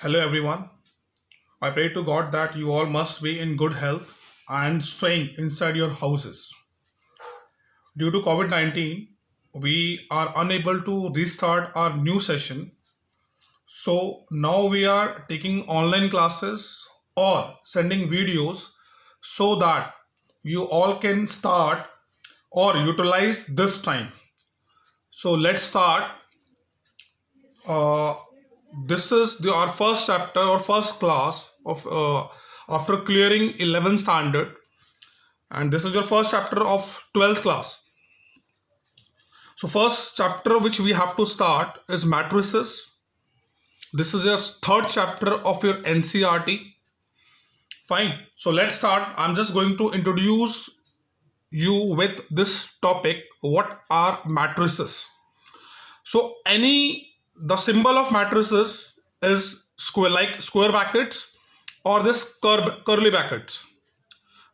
Hello everyone. I pray to God that you all must be in good health and staying inside your houses. Due to COVID 19, we are unable to restart our new session. So now we are taking online classes or sending videos so that you all can start or utilize this time. So let's start. Uh, this is our first chapter or first class of after clearing 11th standard, and this is your first chapter of 12th class. So first chapter which we have to start is matrices. This is your third chapter of your NCERT. Fine. So let's start. I'm just going to introduce you with this topic. What are matrices? So the symbol of matrices is square, like square brackets or this curly brackets.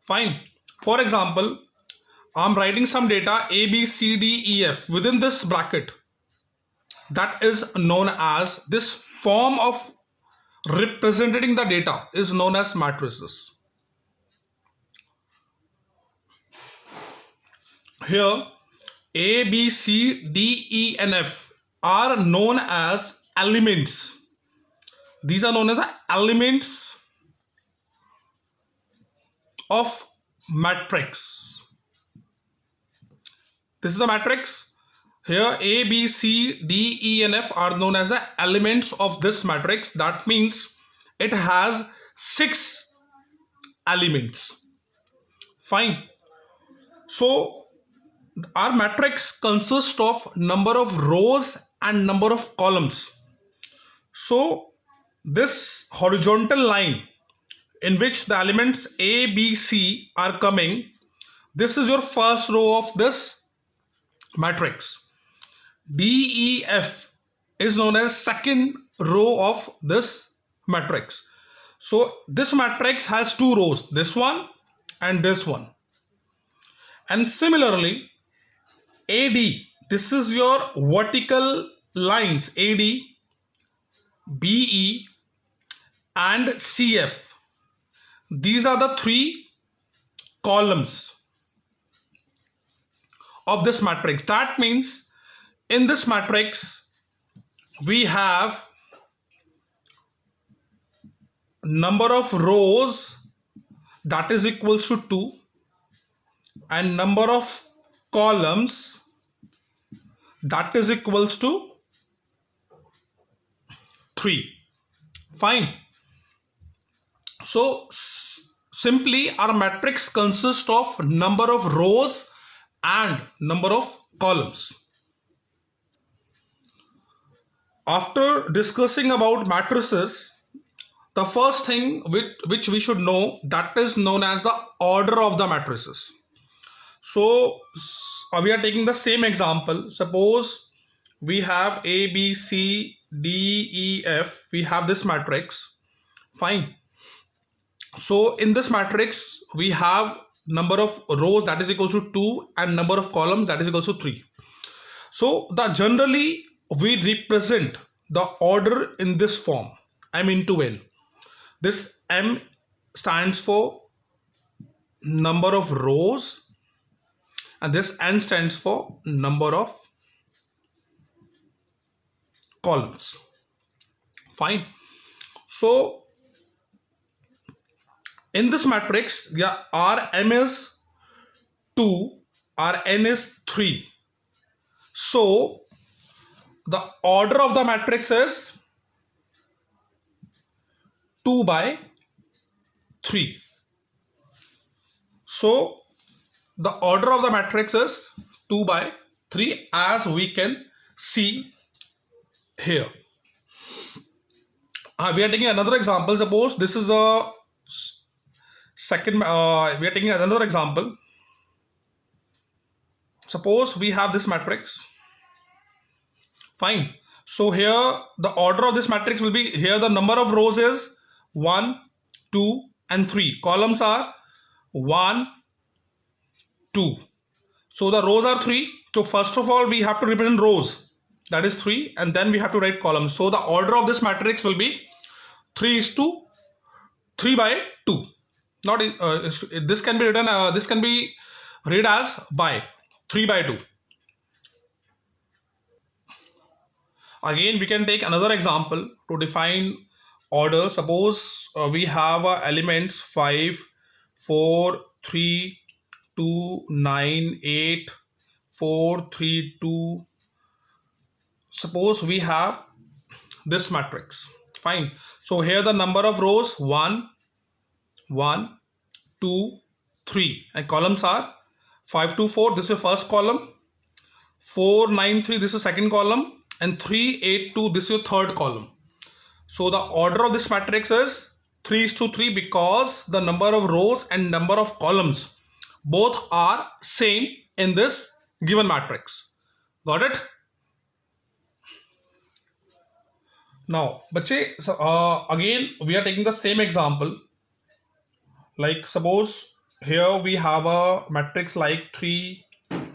Fine. For example, I'm writing some data A, B, C, D, E, F within this bracket. That is known as, this form of representing the data is known as matrices. Here A, B, C, D, E and F are known as elements. These are known as the elements of matrix. This is the matrix. Here A, B, C, D, E and F are known as the elements of this matrix. That means it has 6 elements. Fine. So our matrix consists of number of rows and number of columns. So this horizontal line in which the elements A, B, C are coming, this is your first row of this matrix. D, E, F is known as second row of this matrix. So this matrix has 2 rows, this one and this one. And similarly, AD, this is your vertical lines, AD, BE and CF. These are the 3 columns of this matrix. That means in this matrix we have number of rows that is equals to 2 and number of columns that is equals to 3. Fine. So simply our matrix consists of number of rows and number of columns. After discussing about matrices, the first thing which we should know, that is known as the order of the matrices. So we are taking the same example. Suppose we have A, B, C, D, E, F. We have this matrix. Fine. So in this matrix we have number of rows that is equal to 2 and number of columns that is equal to 3. So generally we represent the order in this form, M into N. This M stands for number of rows and this N stands for number of columns. Fine. So in this matrix, our M is 2, our N is 3. So the order of the matrix is 2 by 3. So the order of the matrix is 2 by 3, as we can see here. We are taking another example. Suppose this is a second, we are taking another example. Suppose we have this matrix. Fine. So here the order of this matrix will be, here the number of rows is 1, 2 and 3. Columns are 1, 2. So the rows are 3. So first of all we have to represent rows, that is 3, and then we have to write columns. So the order of this matrix will be 3:3/2. Not this can be written. This can be read as by 3/2. Again, we can take another example to define order. Suppose we have elements 5, 4, 3, 2, 9, 8, 4, 3, 2. Suppose we have this matrix. Fine. So here the number of rows 1, 1, 2, 3, and columns are 5, 2, 4. This is first column. 4, 9, 3. This is second column. And 3, 8, 2, this is your third column. So the order of this matrix is 3:3 because the number of rows and number of columns both are same in this given matrix. Got it? Now, bache, again we are taking the same example. Like suppose here we have a matrix like 3,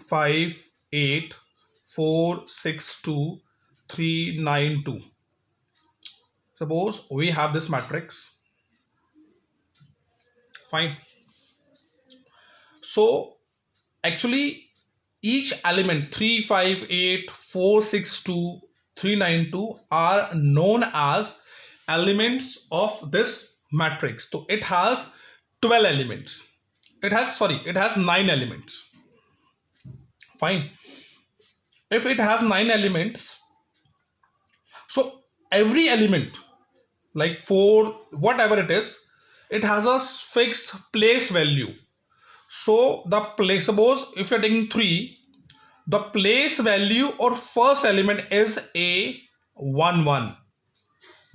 5, 8, 4, 6, 2, 3, 9, 2. Suppose we have this matrix. Fine. So actually each element 3, 5, 8, 4, 6, 2, 3, 9, 2 are known as elements of this matrix. So it has 12 elements. It has 9 elements. Fine. If it has 9 elements, so every element like 4, whatever it is, it has a fixed place value. So the place, suppose if you're taking 3, the place value or first element is A11.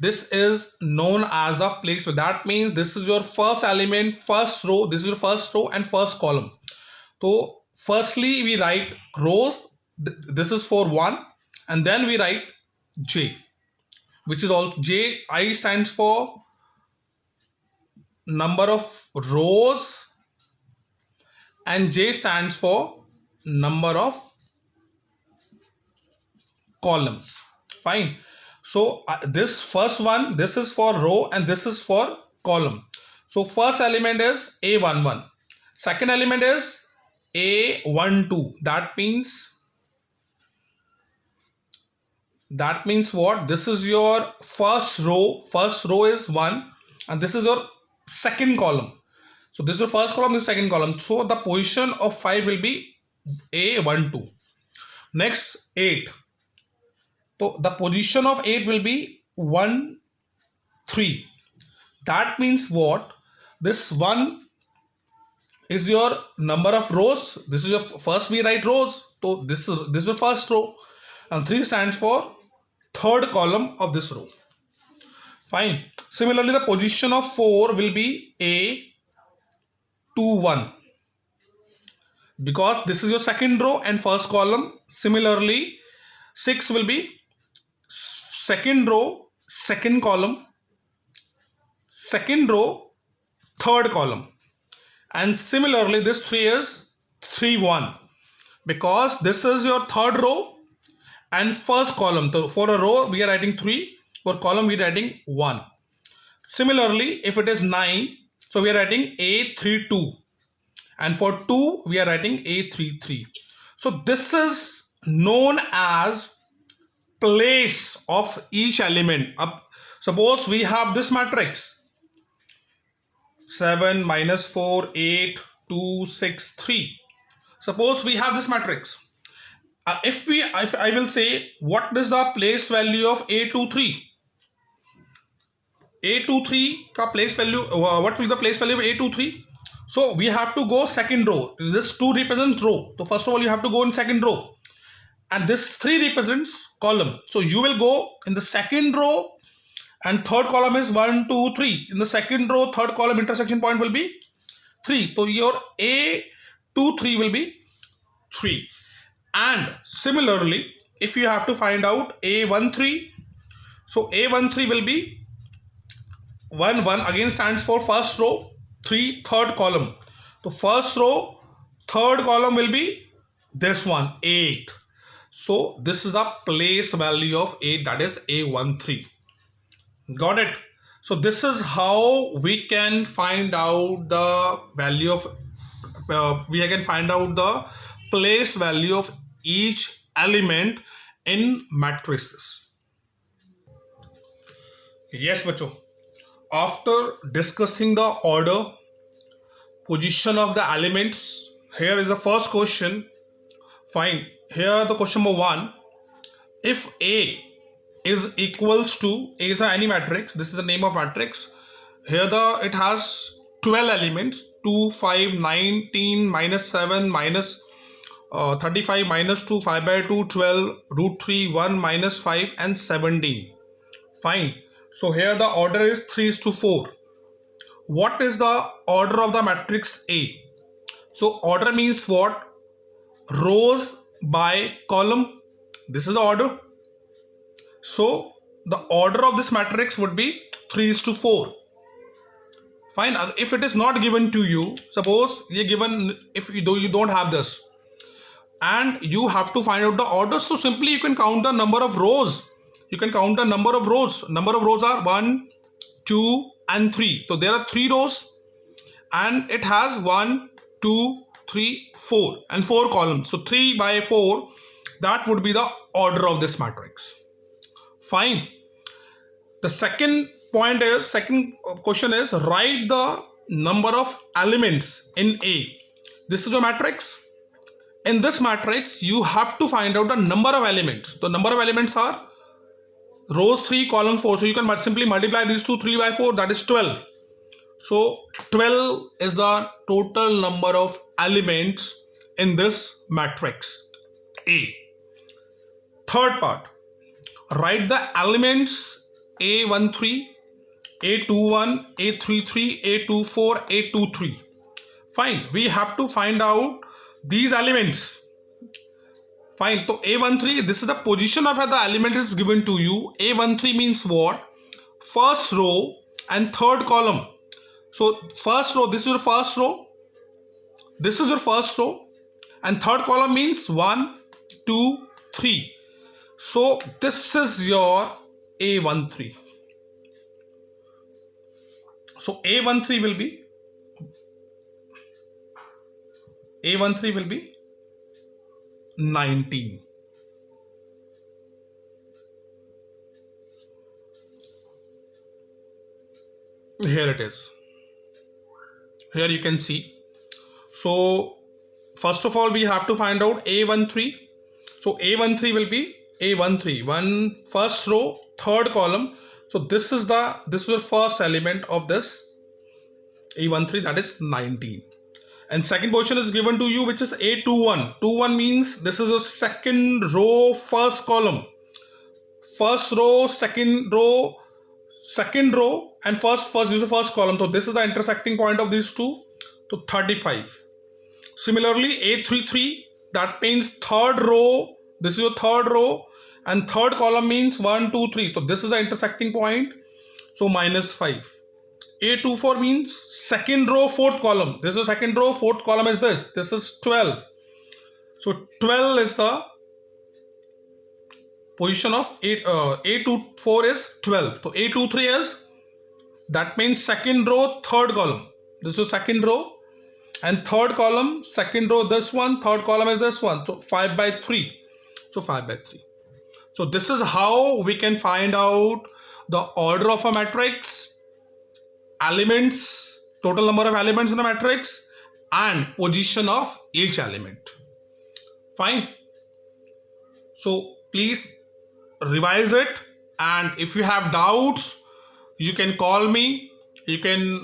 This is known as the place. So that means this is your first element, first row. This is your first row and first column. So firstly we write rows. This is for 1, and then we write J, which is all J. I stands for number of rows and J stands for number of columns. Fine. So this first one, this is for row and this is for column. So first element is A11. Second element is A12. That means what? This is your first row. First row is 1 and this is your second column. So this is your first column, this is second column. So the position of 5 will be A12. Next 8. So the position of 8 will be 1, 3. That means what? This 1 is your number of rows. This is your first, we write rows. So this is your first row, and 3 stands for third column of this row. Fine. Similarly, the position of 4 will be A21 because this is your second row and first column. Similarly, 6 will be second row, second column, second row, third column. And similarly, this 3 is 3-1 because this is your third row and first column. So for a row we are writing 3, for column we are writing 1. Similarly, if it is 9, so we are writing A32, and for 2 we are writing A33. So this is known as place of each element. Suppose we have this matrix 7, -4, 8, 2, 6, 3. Suppose we have this matrix. If I will say what is the place value of A23? A23 ka place value, what will be the place value of A23? So we have to go second row. This 2 represents row. So first of all you have to go in second row, and this 3 represents column. So you will go in the second row, and third column is 1, 2, 3. In the second row, third column intersection point will be 3. So your A23 will be 3. And similarly, if you have to find out A13, so A13 will be 1, 1 again stands for first row, 3, third column. So first row, third column will be this one, 8. So this is the place value of 8, that is A13. Got it? So this is how we can find out the value of we can find out the place value of each element in matrices. Yes, bachcho. After discussing the order, position of the elements, here is the first question. Fine. Here the question number 1. If A is equals to, A is any matrix, this is the name of matrix. Here it has 12 elements, 2, 5, 19, minus 7, minus 35, minus 2, 5 by 2, 12, root 3, 1, minus 5 and 17. Fine. So here the order is 3:4. What is the order of the matrix A? So order means what? Rows by column. This is the order. So the order of this matrix would be 3:4. Fine. If it is not given to you, suppose you given, if you don't have this and you have to find out the order, so simply you can count the number of rows. You can count the number of rows. Number of rows are 1, 2 and 3. So there are 3 rows and it has 1, 2, 3, 4 and 4 columns. So 3 by 4, that would be the order of this matrix. Fine. The second question is write the number of elements in A. This is a matrix. In this matrix, you have to find out the number of elements. The number of elements are rows 3, column 4. So you can simply multiply these two, 3 by 4, that is 12. So 12 is the total number of elements in this matrix A. Third part, write the elements A13, A21, A33, A24, A23. Fine, we have to find out these elements. Fine, so A13, this is the position of the element is given to you. A13 means what? First row and third column. So first row, this is your first row. This is your first row. And third column means 1, 2, 3. So this is your A13. So A13 will be 19. Here it is. Here you can see. So first of all, we have to find out A13. So A13 will be A13, first row, third column. So this is the first element of this A13, that is 19. And second position is given to you, which is A21. 21 means this is a second row, first column. First row, second row, and first is the first column. So this is the intersecting point of these two. So 35. Similarly, A33, that means third row. This is your third row, and third column means 1, 2, 3. So this is the intersecting point. So minus 5. A24 means second row, fourth column. This is second row, fourth column is this. This is 12. So 12 is the position of A24 is 12. So A23 is, that means second row, third column. This is second row and third column, second row this one, third column is this one. So 5 by 3. So 5 by 3. So this is how we can find out the order of a matrix, elements, total number of elements in a matrix, and position of each element. Fine. So please revise it, and if you have doubts, you can call me. You can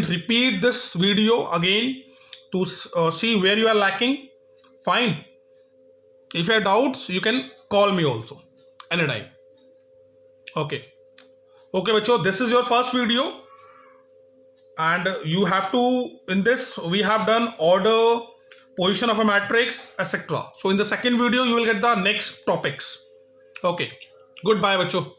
repeat this video again to see where you are lacking. Fine. If you have doubts, you can call me also anytime. Okay, bachcho, this is your first video, and you have to, in this we have done order, position of a matrix, etc. So in the second video you will get the next topics. Okay, goodbye bachcho.